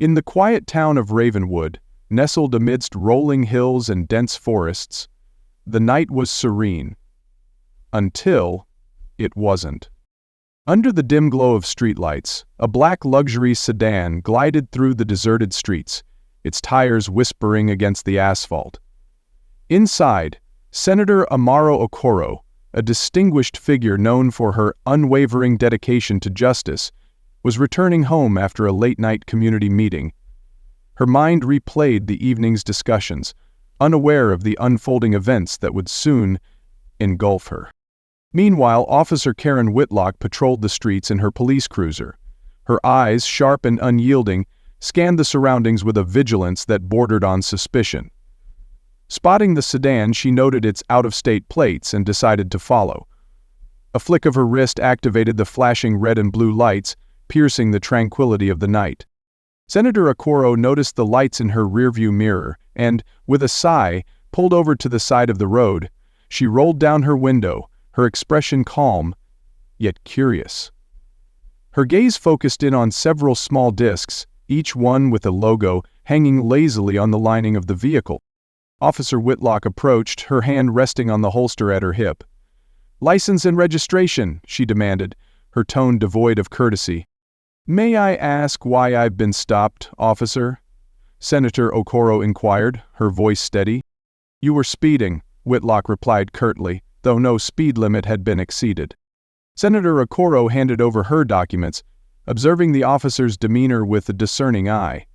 In the quiet town of Ravenwood, nestled amidst rolling hills and dense forests, the night was serene. Until it wasn't. Under the dim glow of streetlights, a black luxury sedan glided through the deserted streets, its tires whispering against the asphalt. Inside, Senator Amara Okoro, a distinguished figure known for her unwavering dedication to justice, was returning home after a late-night community meeting. Her mind replayed the evening's discussions, unaware of the unfolding events that would soon engulf her. Meanwhile, Officer Karen Whitlock patrolled the streets in her police cruiser. Her eyes, sharp and unyielding, scanned the surroundings with a vigilance that bordered on suspicion. Spotting the sedan, she noted its out-of-state plates and decided to follow. A flick of her wrist activated the flashing red and blue lights, piercing the tranquility of the night. Senator Okoro noticed the lights in her rearview mirror and, with a sigh, pulled over to the side of the road. She rolled down her window, her expression calm, yet curious. Her gaze focused in on several small discs, each one with a logo, hanging lazily on the lining of the vehicle. Officer Whitlock approached, her hand resting on the holster at her hip. "License and registration," she demanded, her tone devoid of courtesy. "May I ask why I've been stopped, officer?" Senator Okoro inquired, her voice steady. "You were speeding," Whitlock replied curtly, though no speed limit had been exceeded. Senator Okoro handed over her documents, observing the officer's demeanor with a discerning eye.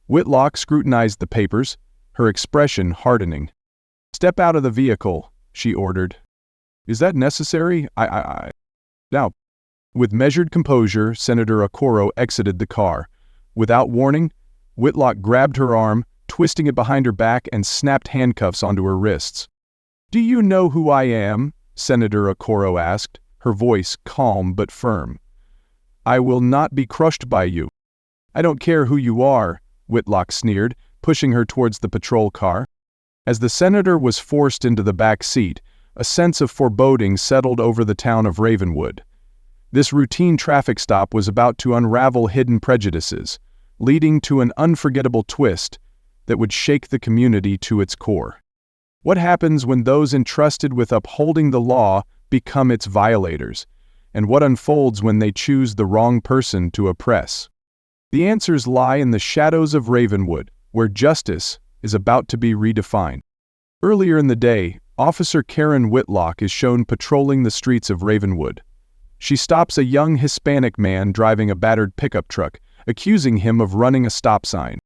Whitlock scrutinized the papers, her expression hardening. "Step out of the vehicle," she ordered. "Is that necessary? Now." With measured composure, Senator Okoro exited the car. Without warning, Whitlock grabbed her arm, twisting it behind her back, and snapped handcuffs onto her wrists. "Do you know who I am?" Senator Okoro asked, her voice calm but firm. "I will not be crushed by you." "I don't care who you are," Whitlock sneered, pushing her towards the patrol car. As the senator was forced into the back seat, a sense of foreboding settled over the town of Ravenwood. This routine traffic stop was about to unravel hidden prejudices, leading to an unforgettable twist that would shake the community to its core. What happens when those entrusted with upholding the law become its violators, and what unfolds when they choose the wrong person to oppress? The answers lie in the shadows of Ravenwood, where justice is about to be redefined. Earlier in the day, Officer Karen Whitlock is shown patrolling the streets of Ravenwood. She stops a young Hispanic man driving a battered pickup truck, accusing him of running a stop sign.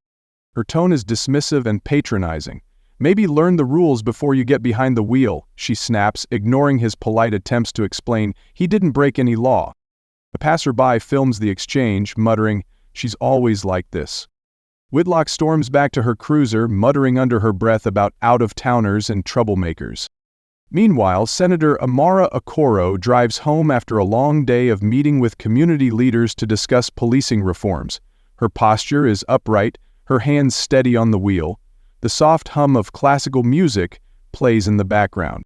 Her tone is dismissive and patronizing. "Maybe learn the rules before you get behind the wheel," she snaps, ignoring his polite attempts to explain he didn't break any law. A passerby films the exchange, muttering, "She's always like this." Whitlock storms back to her cruiser, muttering under her breath about out-of-towners and troublemakers. Meanwhile, Senator Amara Okoro drives home after a long day of meeting with community leaders to discuss policing reforms. Her posture is upright, her hands steady on the wheel. The soft hum of classical music plays in the background.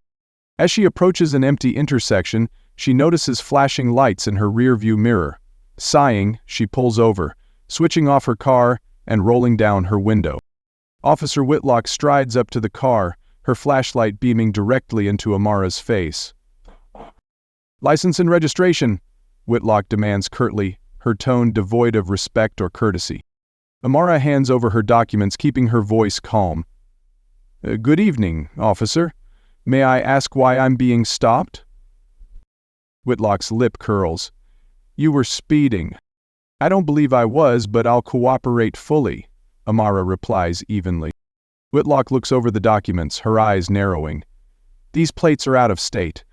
As she approaches an empty intersection, she notices flashing lights in her rearview mirror. Sighing, she pulls over, switching off her car and rolling down her window. Officer Whitlock strides up to the car, her flashlight beaming directly into Amara's face. "License and registration," Whitlock demands curtly, her tone devoid of respect or courtesy. Amara hands over her documents, keeping her voice calm. "Good evening, officer. May I ask why I'm being stopped?" Whitlock's lip curls. "You were speeding." "I don't believe I was, but I'll cooperate fully," Amara replies evenly. Whitlock looks over the documents, her eyes narrowing. "These plates are out of state.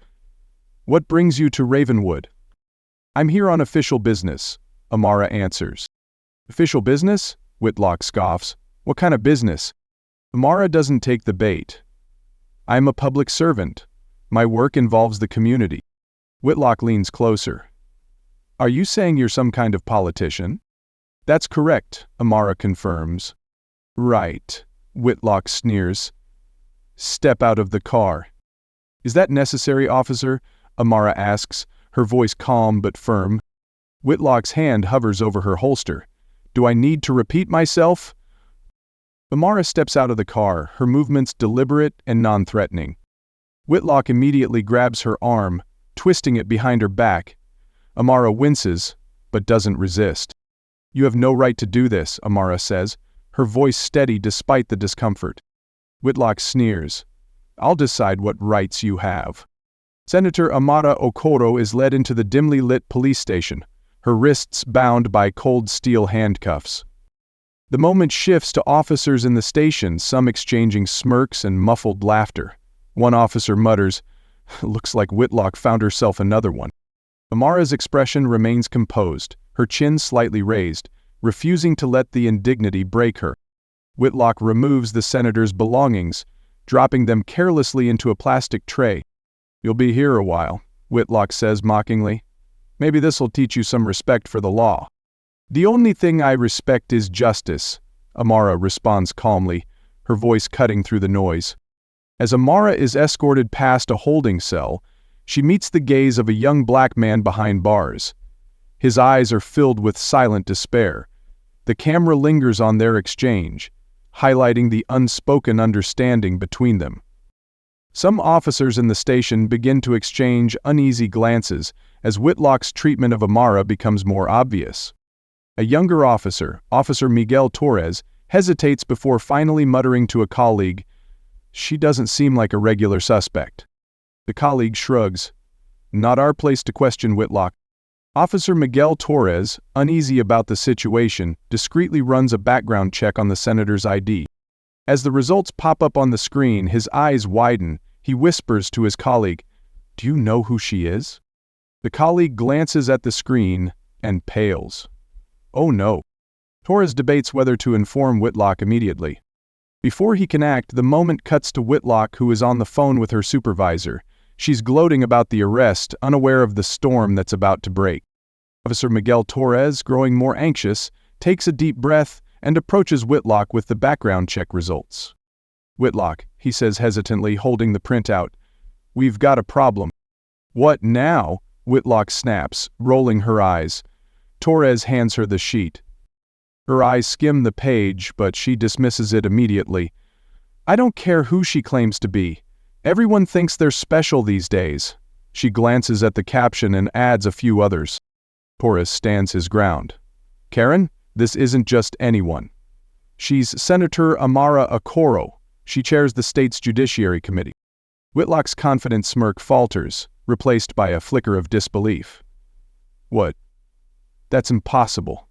What brings you to Ravenwood?" "I'm here on official business," Amara answers. "Official business?" Whitlock scoffs. "What kind of business?" Amara doesn't take the bait. "I'm a public servant. My work involves the community." Whitlock leans closer. "Are you saying you're some kind of politician?" "That's correct," Amara confirms. "Right," Whitlock sneers. "Step out of the car." "Is that necessary, officer?" Amara asks, her voice calm but firm. Whitlock's hand hovers over her holster. Do I need to repeat myself? Amara steps out of the car, her movements deliberate and non-threatening. Whitlock immediately grabs her arm, twisting it behind her back. Amara winces, but doesn't resist. You have no right to do this, Amara says, her voice steady despite the discomfort. Whitlock sneers. I'll decide what rights you have. Senator Amara Okoro is led into the dimly lit police station, her wrists bound by cold steel handcuffs. The moment shifts to officers in the station, some exchanging smirks and muffled laughter. One officer mutters, "Looks like Whitlock found herself another one." Amara's expression remains composed, her chin slightly raised, refusing to let the indignity break her. Whitlock removes the senator's belongings, dropping them carelessly into a plastic tray. "You'll be here a while," Whitlock says mockingly. "Maybe this'll teach you some respect for the law." "The only thing I respect is justice," Amara responds calmly, her voice cutting through the noise. As Amara is escorted past a holding cell, she meets the gaze of a young black man behind bars. His eyes are filled with silent despair. The camera lingers on their exchange, highlighting the unspoken understanding between them. Some officers in the station begin to exchange uneasy glances as Whitlock's treatment of Amara becomes more obvious. A younger officer, Officer Miguel Torres, hesitates before finally muttering to a colleague, "She doesn't seem like a regular suspect." The colleague shrugs. "Not our place to question Whitlock." Officer Miguel Torres, uneasy about the situation, discreetly runs a background check on the senator's ID. As the results pop up on the screen, his eyes widen. He whispers to his colleague, "Do you know who she is?" The colleague glances at the screen and pales. Oh no. Torres debates whether to inform Whitlock immediately. Before he can act, the moment cuts to Whitlock, who is on the phone with her supervisor. She's gloating about the arrest, unaware of the storm that's about to break. Officer Miguel Torres, growing more anxious, takes a deep breath and approaches Whitlock with the background check results. "Whitlock," he says hesitantly, holding the printout, "we've got a problem." "What now?" Whitlock snaps, rolling her eyes. Torres hands her the sheet. Her eyes skim the page, but she dismisses it immediately. "I don't care who she claims to be. Everyone thinks they're special these days." She glances at the caption and adds a few others. Torres stands his ground. "Karen, this isn't just anyone. She's Senator Amara Okoro. She chairs the state's Judiciary Committee." Whitlock's confident smirk falters, replaced by a flicker of disbelief. "What? That's impossible."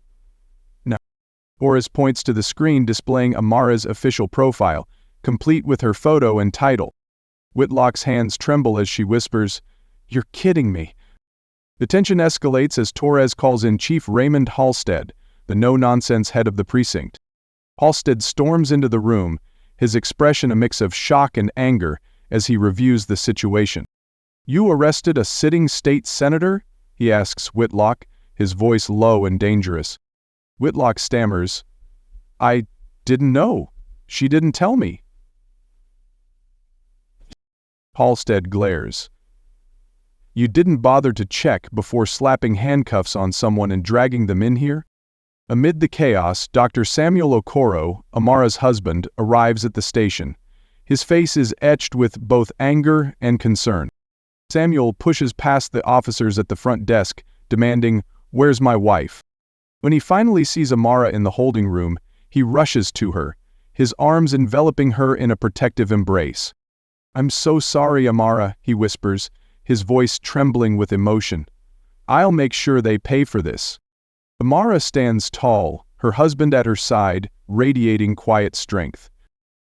"No." Torres points to the screen displaying Amara's official profile, complete with her photo and title. Whitlock's hands tremble as she whispers, "You're kidding me." The tension escalates as Torres calls in Chief Raymond Hallstead, the no-nonsense head of the precinct. Hallstead storms into the room, his expression a mix of shock and anger as he reviews the situation. "You arrested a sitting state senator?" he asks Whitlock, his voice low and dangerous. Whitlock stammers, "I didn't know. She didn't tell me." Hallstead glares. "You didn't bother to check before slapping handcuffs on someone and dragging them in here?" Amid the chaos, Dr. Samuel Okoro, Amara's husband, arrives at the station. His face is etched with both anger and concern. Samuel pushes past the officers at the front desk, demanding, "Where's my wife?" When he finally sees Amara in the holding room, he rushes to her, his arms enveloping her in a protective embrace. "I'm so sorry, Amara," he whispers, his voice trembling with emotion. "I'll make sure they pay for this." Amara stands tall, her husband at her side, radiating quiet strength.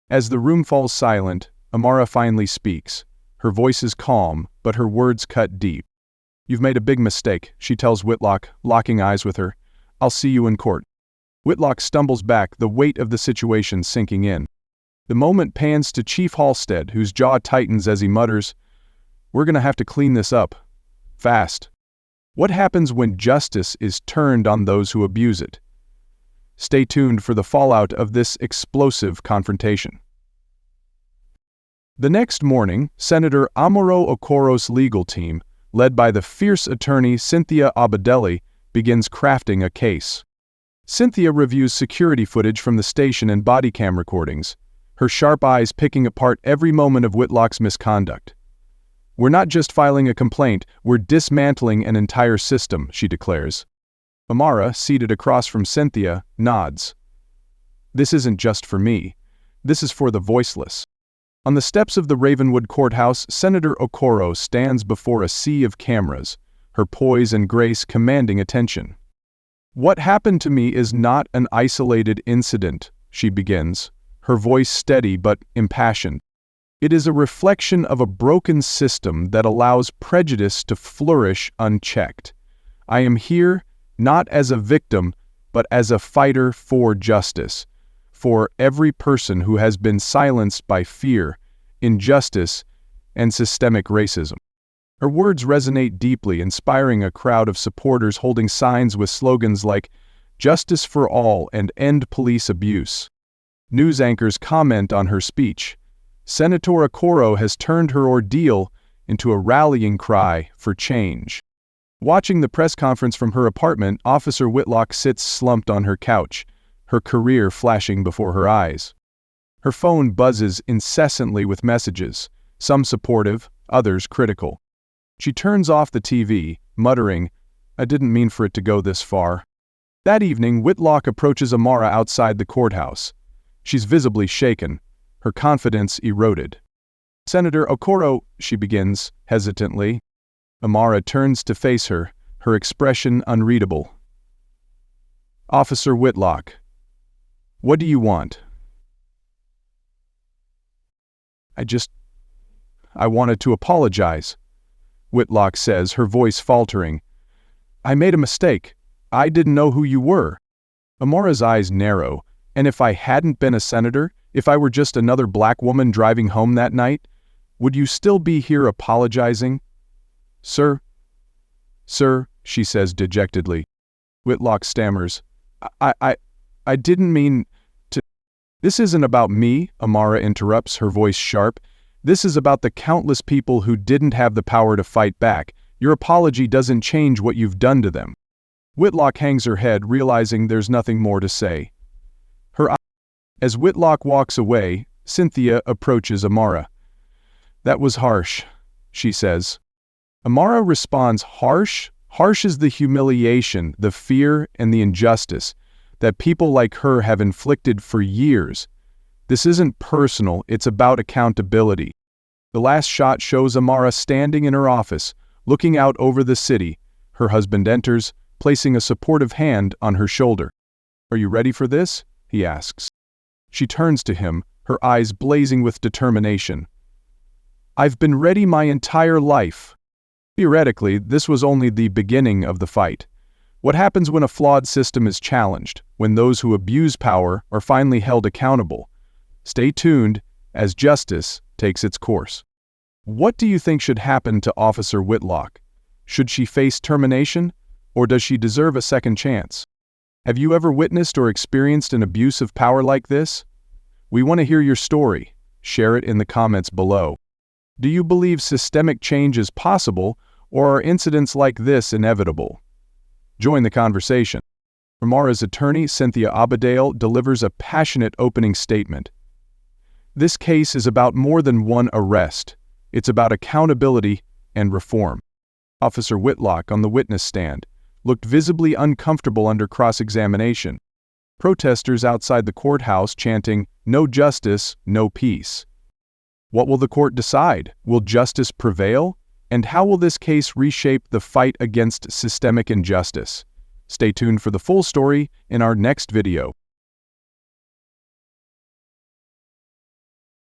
As the room falls silent, Amara finally speaks. Her voice is calm, but her words cut deep. "You've made a big mistake," she tells Whitlock, locking eyes with her. "I'll see you in court." Whitlock stumbles back, the weight of the situation sinking in. The moment pans to Chief Hallstead, whose jaw tightens as he mutters, "We're gonna have to clean this up. Fast." What happens when justice is turned on those who abuse it? Stay tuned for the fallout of this explosive confrontation. The next morning, Senator Amara Okoro's legal team, led by the fierce attorney Cynthia Abadelli, begins crafting a case. Cynthia reviews security footage from the station and body cam recordings, her sharp eyes picking apart every moment of Whitlock's misconduct. "We're not just filing a complaint, we're dismantling an entire system," she declares. Amara, seated across from Cynthia, nods. "This isn't just for me. This is for the voiceless." On the steps of the Ravenwood courthouse, Senator Okoro stands before a sea of cameras, her poise and grace commanding attention. "What happened to me is not an isolated incident," she begins, her voice steady but impassioned. "It is a reflection of a broken system that allows prejudice to flourish unchecked. I am here not as a victim, but as a fighter for justice, for every person who has been silenced by fear, injustice, and systemic racism." Her words resonate deeply, inspiring a crowd of supporters holding signs with slogans like "Justice for All" and "End Police Abuse." News anchors comment on her speech. Senator Okoro has turned her ordeal into a rallying cry for change. Watching the press conference from her apartment, Officer Whitlock sits slumped on her couch, her career flashing before her eyes. Her phone buzzes incessantly with messages, some supportive, others critical. She turns off the TV, muttering, "I didn't mean for it to go this far." That evening, Whitlock approaches Amara outside the courthouse. She's visibly shaken, her confidence eroded. "Senator Okoro," she begins, hesitantly. Amara turns to face her, her expression unreadable. "Officer Whitlock, what do you want?" I wanted to apologize," Whitlock says, her voice faltering. "I made a mistake. I didn't know who you were." Amara's eyes narrow. "And if I hadn't been a senator, if I were just another black woman driving home that night, would you still be here apologizing?" Sir, she says dejectedly. Whitlock stammers, I didn't mean to." "This isn't about me," Amara interrupts, her voice sharp. "This is about the countless people who didn't have the power to fight back. Your apology doesn't change what you've done to them." Whitlock hangs her head, realizing there's nothing more to say. As Whitlock walks away, Cynthia approaches Amara. "That was harsh," she says. Amara responds, "Harsh? Harsh is the humiliation, the fear, and the injustice that people like her have inflicted for years. This isn't personal, it's about accountability." The last shot shows Amara standing in her office, looking out over the city. Her husband enters, placing a supportive hand on her shoulder. "Are you ready for this?" he asks. She turns to him, her eyes blazing with determination. "I've been ready my entire life." Theoretically, this was only the beginning of the fight. What happens when a flawed system is challenged, when those who abuse power are finally held accountable? Stay tuned as justice takes its course. What do you think should happen to Officer Whitlock? Should she face termination, or does she deserve a second chance? Have you ever witnessed or experienced an abuse of power like this? We want to hear your story. Share it in the comments below. Do you believe systemic change is possible, or are incidents like this inevitable? Join the conversation. Amara's attorney, Cynthia Abadale, delivers a passionate opening statement. This case is about more than one arrest. It's about accountability and reform. Officer Whitlock, on the witness stand, looked visibly uncomfortable under cross-examination. Protesters outside the courthouse chanting, "No justice, no peace." What will the court decide? Will justice prevail? And how will this case reshape the fight against systemic injustice? Stay tuned for the full story in our next video.